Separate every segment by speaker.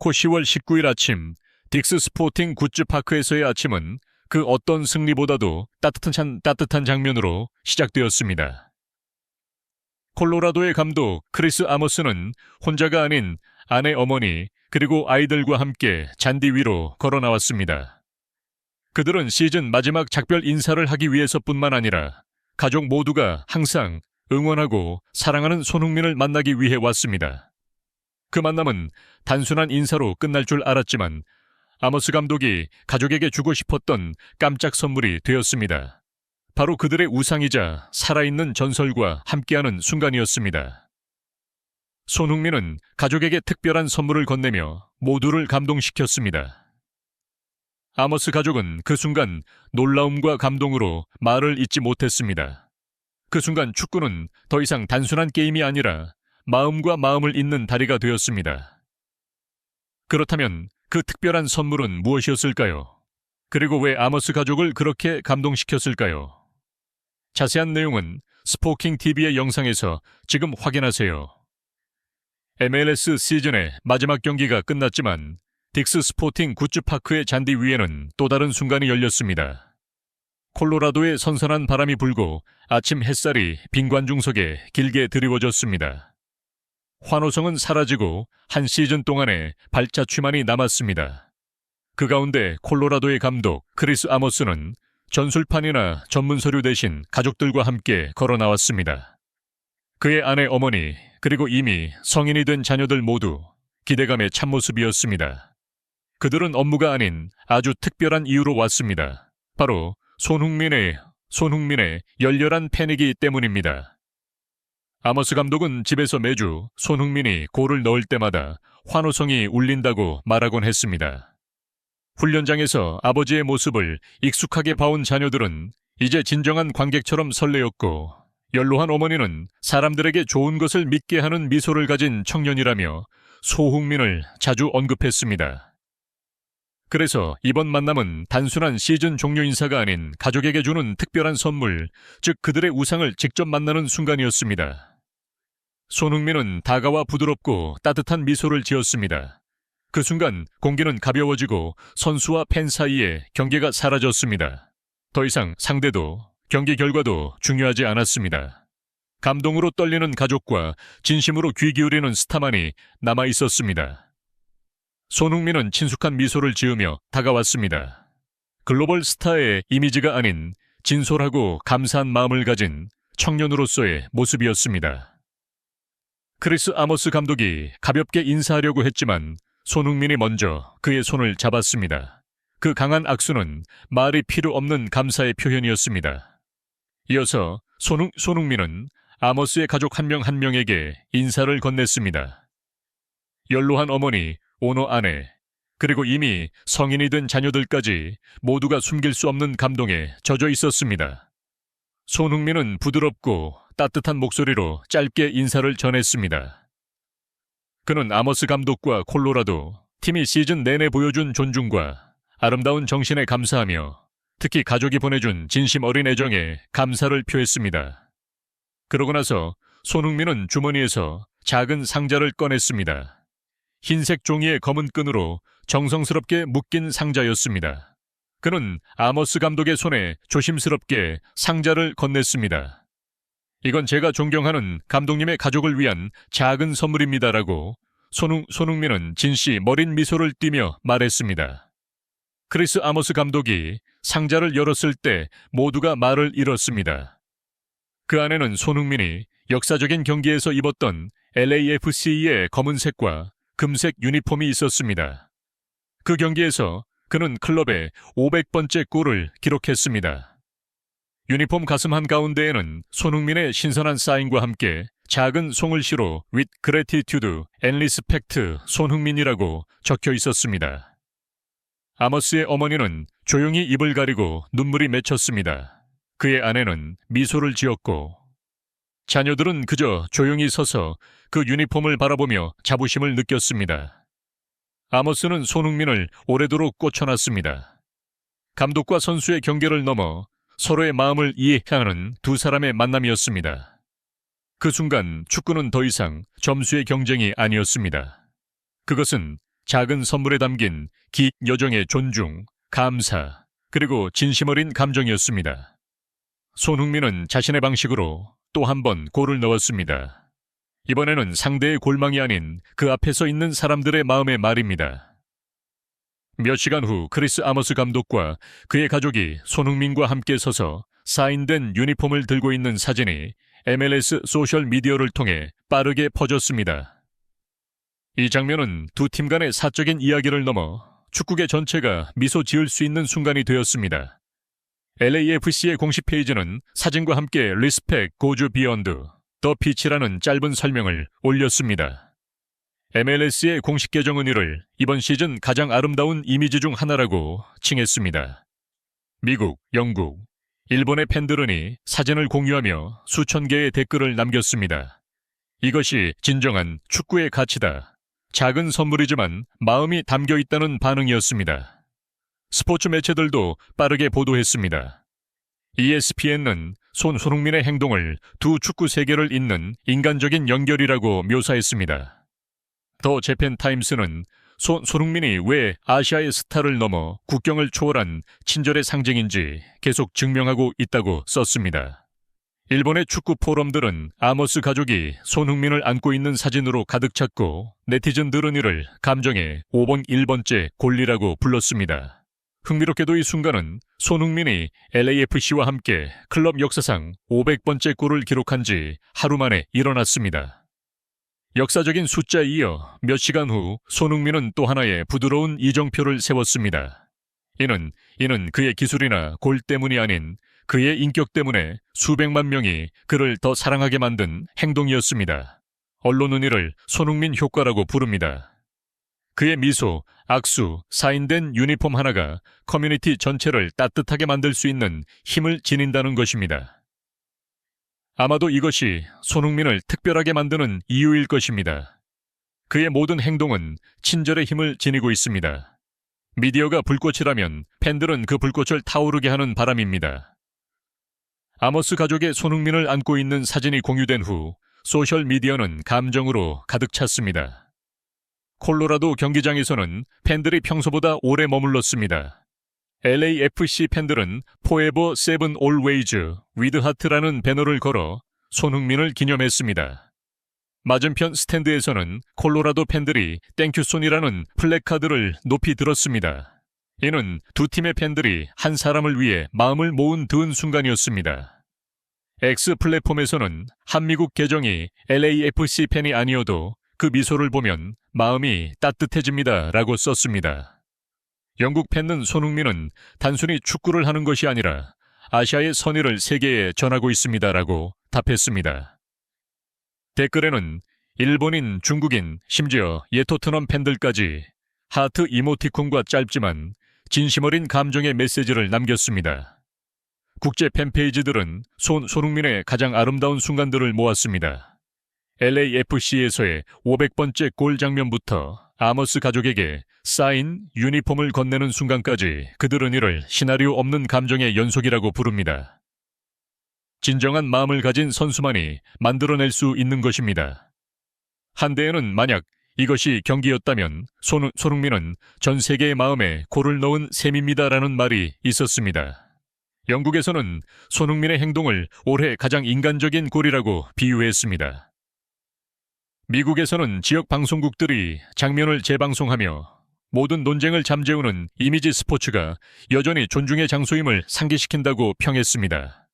Speaker 1: 않고 10월 19일 아침 딕스 스포팅 굿즈 파크에서의 아침은 그 어떤 승리보다도 따뜻한 장면으로 시작되었습니다. 콜로라도의 감독 크리스 아머스는 혼자가 아닌 아내 어머니 그리고 아이들과 함께 잔디 위로 걸어 나왔습니다. 그들은 시즌 마지막 작별 인사를 하기 위해서뿐만 아니라 가족 모두가 항상 응원하고 사랑하는 손흥민을 만나기 위해 왔습니다. 그 만남은 단순한 인사로 끝날 줄 알았지만 아머스 감독이 가족에게 주고 싶었던 깜짝 선물이 되었습니다. 바로 그들의 우상이자 살아있는 전설과 함께하는 순간이었습니다. 손흥민은 가족에게 특별한 선물을 건네며 모두를 감동시켰습니다. 아머스 가족은 그 순간 놀라움과 감동으로 말을 잇지 못했습니다. 그 순간 축구는 더 이상 단순한 게임이 아니라 마음과 마음을 잇는 다리가 되었습니다. 그렇다면 그 특별한 선물은 무엇이었을까요? 그리고 왜 아머스 가족을 그렇게 감동시켰을까요? 자세한 내용은 스포킹 TV의 영상에서 지금 확인하세요. MLS 시즌의 마지막 경기가 끝났지만 딕스 스포팅 굿즈 파크의 잔디 위에는 또 다른 순간이 열렸습니다. 콜로라도의 선선한 바람이 불고 아침 햇살이 빈 관중석에 길게 드리워졌습니다. 환호성은 사라지고 한 시즌 동안의 발자취만이 남았습니다. 그 가운데 콜로라도의 감독 크리스 아머스는 전술판이나 전문 서류 대신 가족들과 함께 걸어 나왔습니다. 그의 아내 어머니 그리고 이미 성인이 된 자녀들 모두 기대감의 참모습이었습니다. 그들은 업무가 아닌 아주 특별한 이유로 왔습니다. 바로 손흥민의 열렬한 팬이기 때문입니다. 아머스 감독은 집에서 매주 손흥민이 골을 넣을 때마다 환호성이 울린다고 말하곤 했습니다. 훈련장에서 아버지의 모습을 익숙하게 봐온 자녀들은 이제 진정한 관객처럼 설레었고, 연로한 어머니는 사람들에게 좋은 것을 믿게 하는 미소를 가진 청년이라며 소흥민을 자주 언급했습니다. 그래서 이번 만남은 단순한 시즌 종료 인사가 아닌 가족에게 주는 특별한 선물, 즉 그들의 우상을 직접 만나는 순간이었습니다. 손흥민은 다가와 부드럽고 따뜻한 미소를 지었습니다. 그 순간 공기는 가벼워지고 선수와 팬 사이에 경계가 사라졌습니다. 더 이상 상대도 경기 결과도 중요하지 않았습니다. 감동으로 떨리는 가족과 진심으로 귀 기울이는 스타만이 남아 있었습니다. 손흥민은 친숙한 미소를 지으며 다가왔습니다. 글로벌 스타의 이미지가 아닌 진솔하고 감사한 마음을 가진 청년으로서의 모습이었습니다. 크리스 아머스 감독이 가볍게 인사하려고 했지만 손흥민이 먼저 그의 손을 잡았습니다. 그 강한 악수는 말이 필요 없는 감사의 표현이었습니다. 이어서 손흥민은 아머스의 가족 한 명 한 명에게 인사를 건넸습니다. 연로한 어머니, 오너 아내, 그리고 이미 성인이 된 자녀들까지 모두가 숨길 수 없는 감동에 젖어 있었습니다. 손흥민은 부드럽고 따뜻한 목소리로 짧게 인사를 전했습니다. 그는 아머스 감독과 콜로라도, 팀이 시즌 내내 보여준 존중과 아름다운 정신에 감사하며 특히 가족이 보내준 진심 어린 애정에 감사를 표했습니다. 그러고 나서 손흥민은 주머니에서 작은 상자를 꺼냈습니다. 흰색 종이의 검은 끈으로 정성스럽게 묶인 상자였습니다. 그는 아머스 감독의 손에 조심스럽게 상자를 건넸습니다. 이건 제가 존경하는 감독님의 가족을 위한 작은 선물입니다라고 손흥민은 진씨 머린 미소를 띠며 말했습니다. 크리스 아머스 감독이 상자를 열었을 때 모두가 말을 잃었습니다. 그 안에는 손흥민이 역사적인 경기에서 입었던 LAFC의 검은색과 금색 유니폼이 있었습니다. 그 경기에서 그는 클럽의 500번째 골을 기록했습니다. 유니폼 가슴 한가운데에는 손흥민의 신선한 사인과 함께 작은 송글씨로 With Gratitude and Respect 손흥민이라고 적혀 있었습니다. 아머스의 어머니는 조용히 입을 가리고 눈물이 맺혔습니다. 그의 아내는 미소를 지었고 자녀들은 그저 조용히 서서 그 유니폼을 바라보며 자부심을 느꼈습니다. 아머스는 손흥민을 오래도록 꽂혀놨습니다. 감독과 선수의 경계를 넘어 서로의 마음을 이해하는 두 사람의 만남이었습니다. 그 순간 축구는 더 이상 점수의 경쟁이 아니었습니다. 그것은 작은 선물에 담긴 긴 여정의 존중, 감사, 그리고 진심 어린 감정이었습니다. 손흥민은 자신의 방식으로 또 한 번 골을 넣었습니다. 이번에는 상대의 골망이 아닌 그 앞에 서 있는 사람들의 마음의 말입니다. 몇 시간 후 크리스 아머스 감독과 그의 가족이 손흥민과 함께 서서 사인된 유니폼을 들고 있는 사진이 MLS 소셜미디어를 통해 빠르게 퍼졌습니다. 이 장면은 두 팀 간의 사적인 이야기를 넘어 축구계 전체가 미소 지을 수 있는 순간이 되었습니다. LAFC의 공식 페이지는 사진과 함께 Respect goes beyond the pitch라는 짧은 설명을 올렸습니다. MLS의 공식 계정은 이를 이번 시즌 가장 아름다운 이미지 중 하나라고 칭했습니다. 미국, 영국, 일본의 팬들은이 사진을 공유하며 수천 개의 댓글을 남겼습니다. 이것이 진정한 축구의 가치다. 작은 선물이지만 마음이 담겨 있다는 반응이었습니다. 스포츠 매체들도 빠르게 보도했습니다. ESPN은 손흥민의 행동을 두 축구 세계를 잇는 인간적인 연결이라고 묘사했습니다. 더 재팬 타임스는 손흥민이 왜 아시아의 스타를 넘어 국경을 초월한 친절의 상징인지 계속 증명하고 있다고 썼습니다. 일본의 축구 포럼들은 아머스 가족이 손흥민을 안고 있는 사진으로 가득 찼고 네티즌들은 이를 감정의 5번 1번째 골리라고 불렀습니다. 흥미롭게도 이 순간은 손흥민이 LAFC와 함께 클럽 역사상 500번째 골을 기록한 지 하루 만에 일어났습니다. 역사적인 숫자에 이어 몇 시간 후 손흥민은 또 하나의 부드러운 이정표를 세웠습니다. 이는 그의 기술이나 골 때문이 아닌 그의 인격 때문에 수백만 명이 그를 더 사랑하게 만든 행동이었습니다. 언론은 이를 손흥민 효과라고 부릅니다. 그의 미소, 악수, 사인된 유니폼 하나가 커뮤니티 전체를 따뜻하게 만들 수 있는 힘을 지닌다는 것입니다. 아마도 이것이 손흥민을 특별하게 만드는 이유일 것입니다. 그의 모든 행동은 친절의 힘을 지니고 있습니다. 미디어가 불꽃이라면 팬들은 그 불꽃을 타오르게 하는 바람입니다. 아머스 가족의 손흥민을 안고 있는 사진이 공유된 후 소셜미디어는 감정으로 가득 찼습니다. 콜로라도 경기장에서는 팬들이 평소보다 오래 머물렀습니다. LAFC 팬들은 Forever Seven Always with Heart라는 배너를 걸어 손흥민을 기념했습니다. 맞은편 스탠드에서는 콜로라도 팬들이 땡큐손이라는 플래카드를 높이 들었습니다. 이는 두 팀의 팬들이 한 사람을 위해 마음을 모은 든 순간이었습니다. X 플랫폼에서는 한미국 계정이 LAFC 팬이 아니어도 그 미소를 보면 마음이 따뜻해집니다 라고 썼습니다. 영국 팬은 손흥민은 단순히 축구를 하는 것이 아니라 아시아의 선의를 세계에 전하고 있습니다 라고 답했습니다. 댓글에는 일본인, 중국인, 심지어 예토트넘 팬들까지 하트 이모티콘과 짧지만 진심 어린 감정의 메시지를 남겼습니다. 국제 팬페이지들은 손흥민의 가장 아름다운 순간들을 모았습니다. LAFC에서의 500번째 골 장면부터 아머스 가족에게 사인 유니폼을 건네는 순간까지 그들은 이를 시나리오 없는 감정의 연속이라고 부릅니다. 진정한 마음을 가진 선수만이 만들어낼 수 있는 것입니다. 한때에는 만약 이것이 경기였다면 손흥민은 전 세계의 마음에 골을 넣은 셈입니다라는 말이 있었습니다. 영국에서는 손흥민의 행동을 올해 가장 인간적인 골이라고 비유했습니다. 미국에서는 지역 방송국들이 장면을 재방송하며 모든 논쟁을 잠재우는 이미지 스포츠가 여전히 존중의 장소임을 상기시킨다고 평했습니다.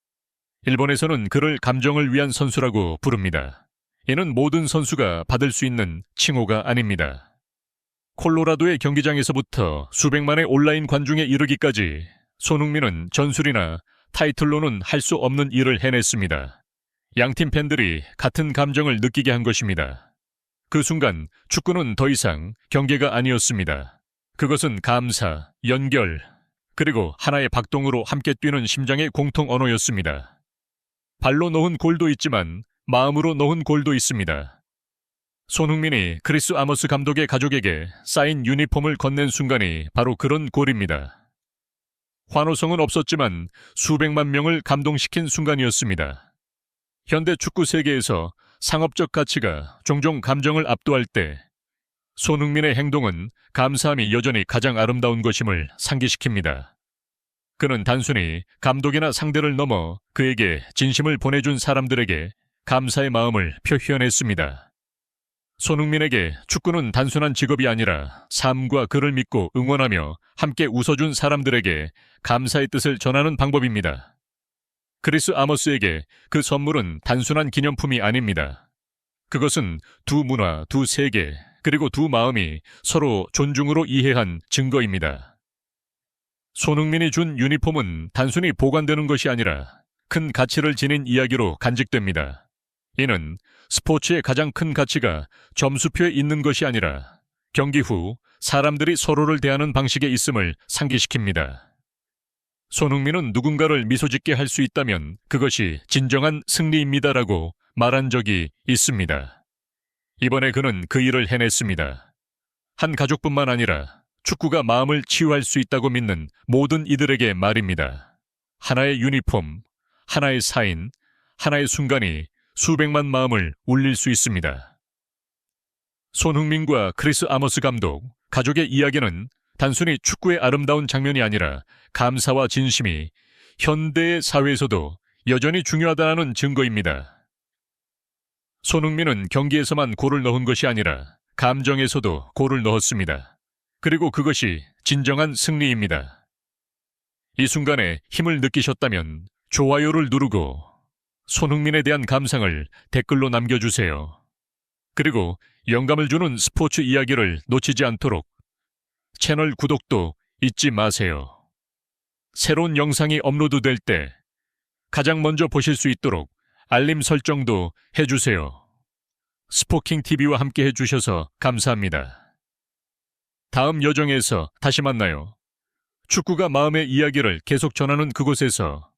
Speaker 1: 일본에서는 그를 감정을 위한 선수라고 부릅니다. 이는 모든 선수가 받을 수 있는 칭호가 아닙니다. 콜로라도의 경기장에서부터 수백만의 온라인 관중에 이르기까지 손흥민은 전술이나 타이틀로는 할 수 없는 일을 해냈습니다. 양팀 팬들이 같은 감정을 느끼게 한 것입니다. 그 순간 축구는 더 이상 경기가 아니었습니다. 그것은 감사, 연결, 그리고 하나의 박동으로 함께 뛰는 심장의 공통 언어였습니다. 발로 넣은 골도 있지만 마음으로 넣은 골도 있습니다. 손흥민이 크리스 아머스 감독의 가족에게 사인 유니폼을 건넨 순간이 바로 그런 골입니다. 환호성은 없었지만 수백만 명을 감동시킨 순간이었습니다. 현대 축구 세계에서 상업적 가치가 종종 감정을 압도할 때 손흥민의 행동은 감사함이 여전히 가장 아름다운 것임을 상기시킵니다. 그는 단순히 감독이나 상대를 넘어 그에게 진심을 보내준 사람들에게 감사의 마음을 표현했습니다. 손흥민에게 축구는 단순한 직업이 아니라 삶과 그를 믿고 응원하며 함께 웃어준 사람들에게 감사의 뜻을 전하는 방법입니다. 크리스 아머스에게 그 선물은 단순한 기념품이 아닙니다. 그것은 두 문화, 두 세계, 그리고 두 마음이 서로 존중으로 이해한 증거입니다. 손흥민이 준 유니폼은 단순히 보관되는 것이 아니라 큰 가치를 지닌 이야기로 간직됩니다. 이는 스포츠의 가장 큰 가치가 점수표에 있는 것이 아니라 경기 후 사람들이 서로를 대하는 방식에 있음을 상기시킵니다. 손흥민은 누군가를 미소짓게 할 수 있다면 그것이 진정한 승리입니다라고 말한 적이 있습니다. 이번에 그는 그 일을 해냈습니다. 한 가족뿐만 아니라 축구가 마음을 치유할 수 있다고 믿는 모든 이들에게 말입니다. 하나의 유니폼, 하나의 사인, 하나의 순간이 수백만 마음을 울릴 수 있습니다. 손흥민과 크리스 아머스 감독, 가족의 이야기는 단순히 축구의 아름다운 장면이 아니라 감사와 진심이 현대의 사회에서도 여전히 중요하다는 증거입니다. 손흥민은 경기에서만 골을 넣은 것이 아니라 감정에서도 골을 넣었습니다. 그리고 그것이 진정한 승리입니다. 이 순간에 힘을 느끼셨다면 좋아요를 누르고 손흥민에 대한 감상을 댓글로 남겨주세요. 그리고 영감을 주는 스포츠 이야기를 놓치지 않도록 채널 구독도 잊지 마세요. 새로운 영상이 업로드될 때 가장 먼저 보실 수 있도록 알림 설정도 해주세요. 스포킹TV와 함께 해주셔서 감사합니다. 다음 여정에서 다시 만나요. 축구가 마음의 이야기를 계속 전하는 그곳에서